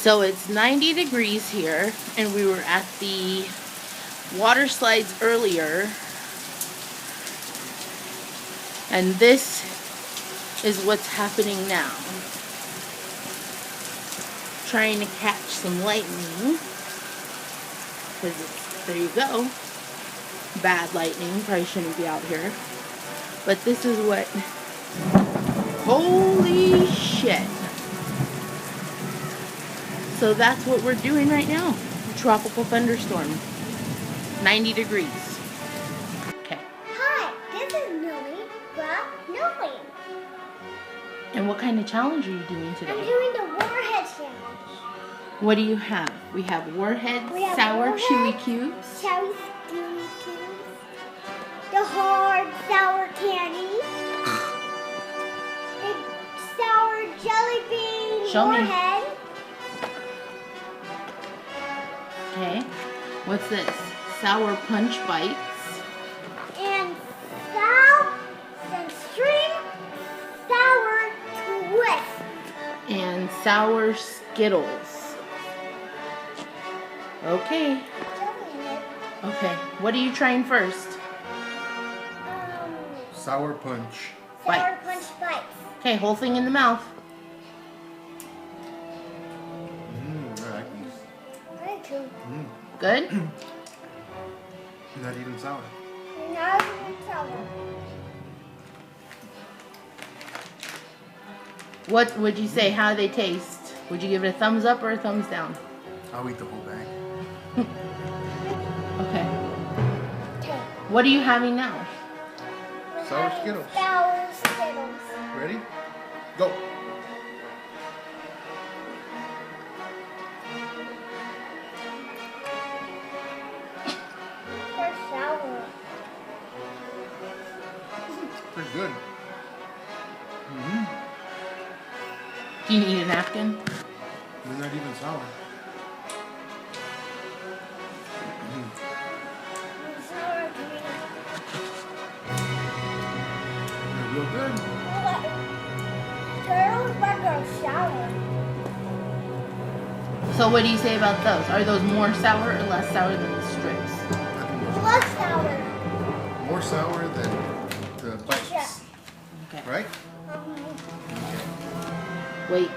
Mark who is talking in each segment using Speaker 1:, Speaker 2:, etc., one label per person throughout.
Speaker 1: So it's 90 degrees here, and we were at the water slides earlier. And this is what's happening now. Trying to catch some lightning. There you go. Bad lightning. Probably shouldn't be out here. But this is what... Holy shit. So that's what we're doing right now. Tropical thunderstorm. 90 degrees. Okay.
Speaker 2: Hi, this is Noligrrrrnoli.
Speaker 1: And what kind of challenge are you doing today?
Speaker 2: I'm doing the warhead challenge.
Speaker 1: What do you have? We have warheads, sour chewy cubes.
Speaker 2: Chewy cubes. The hard sour candy. The sour jelly bean warhead.
Speaker 1: Okay. What's this? Sour punch bites.
Speaker 2: And string sour twist.
Speaker 1: And sour Skittles. Okay. Okay. What are you trying first?
Speaker 3: Sour punch.
Speaker 2: Sour punch bites.
Speaker 1: Okay, whole thing in the mouth.
Speaker 3: I like these.
Speaker 2: I too.
Speaker 1: Good?
Speaker 3: Not even sour.
Speaker 2: Not even sour.
Speaker 1: What would you say? How do they taste? Would you give it a thumbs up or a thumbs down?
Speaker 3: I'll eat the whole bag.
Speaker 1: Okay. What are you having now?
Speaker 3: Sour Skittles.
Speaker 2: Sour Skittles.
Speaker 3: Ready? Go.
Speaker 2: They're sour.
Speaker 3: Pretty good.
Speaker 1: Do you need a napkin?
Speaker 3: They're not even sour.
Speaker 2: Sour green.
Speaker 3: They're real good.
Speaker 2: Turtles, but they're sour.
Speaker 1: So what do you say about those? Are those more sour or less sour than the strips?
Speaker 3: I think
Speaker 2: Less sour.
Speaker 3: those more sour than the bites.
Speaker 2: Yeah.
Speaker 1: Okay.
Speaker 3: Right?
Speaker 1: Wait.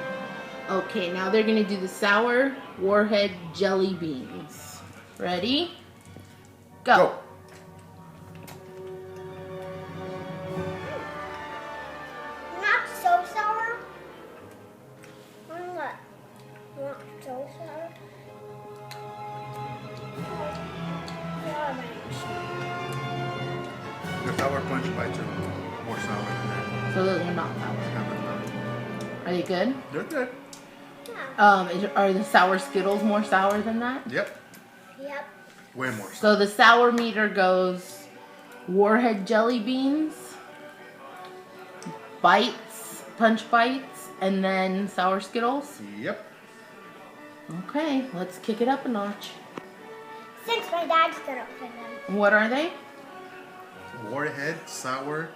Speaker 1: Okay, now they're going to do the sour warhead jelly beans. Ready? Go.
Speaker 3: Go.
Speaker 2: Not so sour. Not so sour.
Speaker 3: The sour punch bites are more sour than that.
Speaker 1: So those are not sour. Are they good?
Speaker 3: They're good.
Speaker 2: Yeah.
Speaker 1: Are the sour Skittles more sour than that?
Speaker 3: Yep.
Speaker 2: Yep.
Speaker 3: Way more sour.
Speaker 1: So the sour meter goes warhead jelly beans, bites, punch bites, and then sour Skittles.
Speaker 3: Yep.
Speaker 1: Okay, let's kick it up a notch.
Speaker 2: Since my dad's gonna open them.
Speaker 1: What are they?
Speaker 3: Warhead, sour.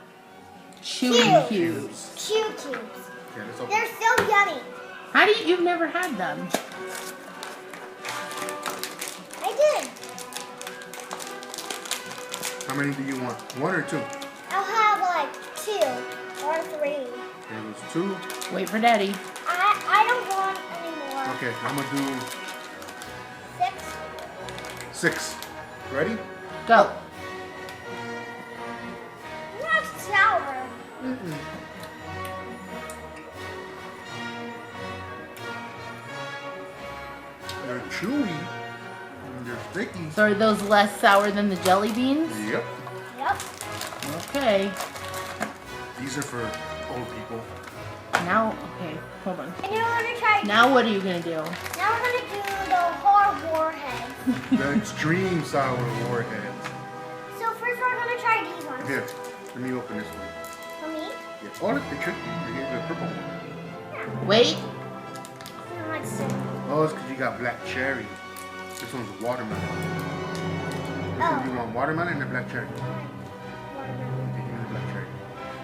Speaker 1: Chewy cubes.
Speaker 2: Chew cubes.
Speaker 3: Yeah, let's open.
Speaker 2: They're so yummy.
Speaker 1: How do you've never had them?
Speaker 2: I did.
Speaker 3: How many do you want? One or two?
Speaker 2: I'll have like 2 or 3.
Speaker 3: There was 2.
Speaker 1: Wait for Daddy.
Speaker 2: I don't want any more.
Speaker 3: Okay, I'm gonna do
Speaker 2: 6.
Speaker 3: 6. Ready?
Speaker 1: Go.
Speaker 2: Not sour.
Speaker 3: They're chewy. And they're sticky.
Speaker 1: So are those less sour than the jelly beans?
Speaker 3: Yep.
Speaker 2: Yep.
Speaker 1: Okay.
Speaker 3: These are for old people.
Speaker 1: Now, okay, hold on.
Speaker 2: And then we're gonna try.
Speaker 1: Now what are you gonna do?
Speaker 2: Now we're gonna do the hard warhead.
Speaker 3: The extreme sour warheads.
Speaker 2: So first we're gonna try these ones.
Speaker 3: Here, let me open this one.
Speaker 2: For me?
Speaker 3: Yeah. Oh, look, they tricked you. They gave you a purple one.
Speaker 1: Wait.
Speaker 2: No, let's see.
Speaker 3: Oh, it's because you got black cherry. This one's watermelon. Which one do you want, watermelon or black cherry?
Speaker 2: Watermelon.
Speaker 3: Okay, give me the black cherry.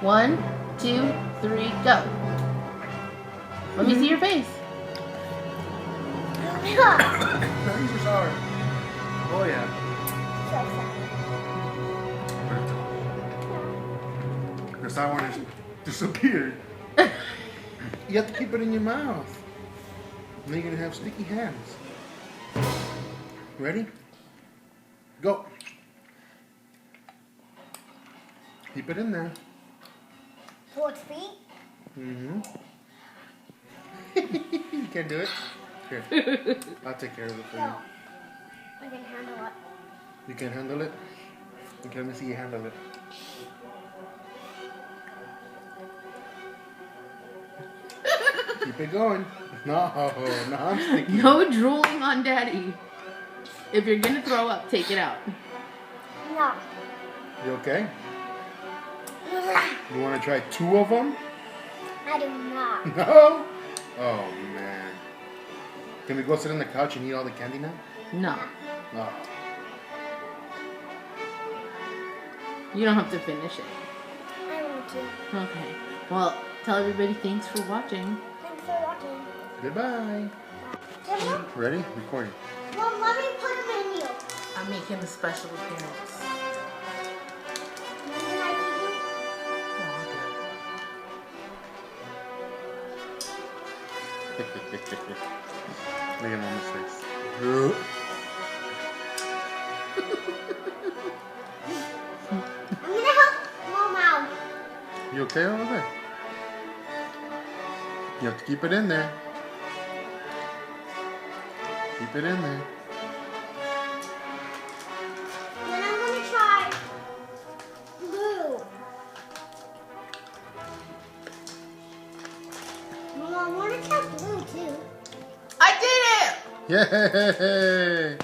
Speaker 1: 1, 2, 3, go. Let me see your face.
Speaker 3: No, these are sour. Oh yeah. The sour one has disappeared. You have to keep it in your mouth. And then you're gonna have sticky hands. Ready? Go. Keep it in there.
Speaker 2: 4 feet.
Speaker 3: Mm-hmm. You can't do it? Here. I'll take care of it for you.
Speaker 2: No. I can handle it.
Speaker 3: You can handle it? Okay, let me see you handle it. Keep it going. No, I'm sticky.
Speaker 1: No drooling on Daddy. If you're gonna throw up, take it out.
Speaker 2: No.
Speaker 3: You okay? You want to try 2 of them?
Speaker 2: I do not.
Speaker 3: No? Oh, man. Can we go sit on the couch and eat all the candy now?
Speaker 1: No.
Speaker 3: No.
Speaker 1: You don't have to finish it.
Speaker 2: I want to.
Speaker 1: Okay. Well, tell everybody thanks for watching.
Speaker 2: Thanks for watching.
Speaker 3: Goodbye.
Speaker 2: Jimmy,
Speaker 3: Ready? Recording.
Speaker 2: well, let me put a menu.
Speaker 1: I'm making a special appearance.
Speaker 3: Look at Mama's face.
Speaker 2: I'm gonna help Mom out.
Speaker 3: You okay over there? You have to keep it in there. Keep it in there.
Speaker 2: Then I'm gonna try blue. Mom, I wanna try blue too.
Speaker 1: I did it!
Speaker 3: Yay!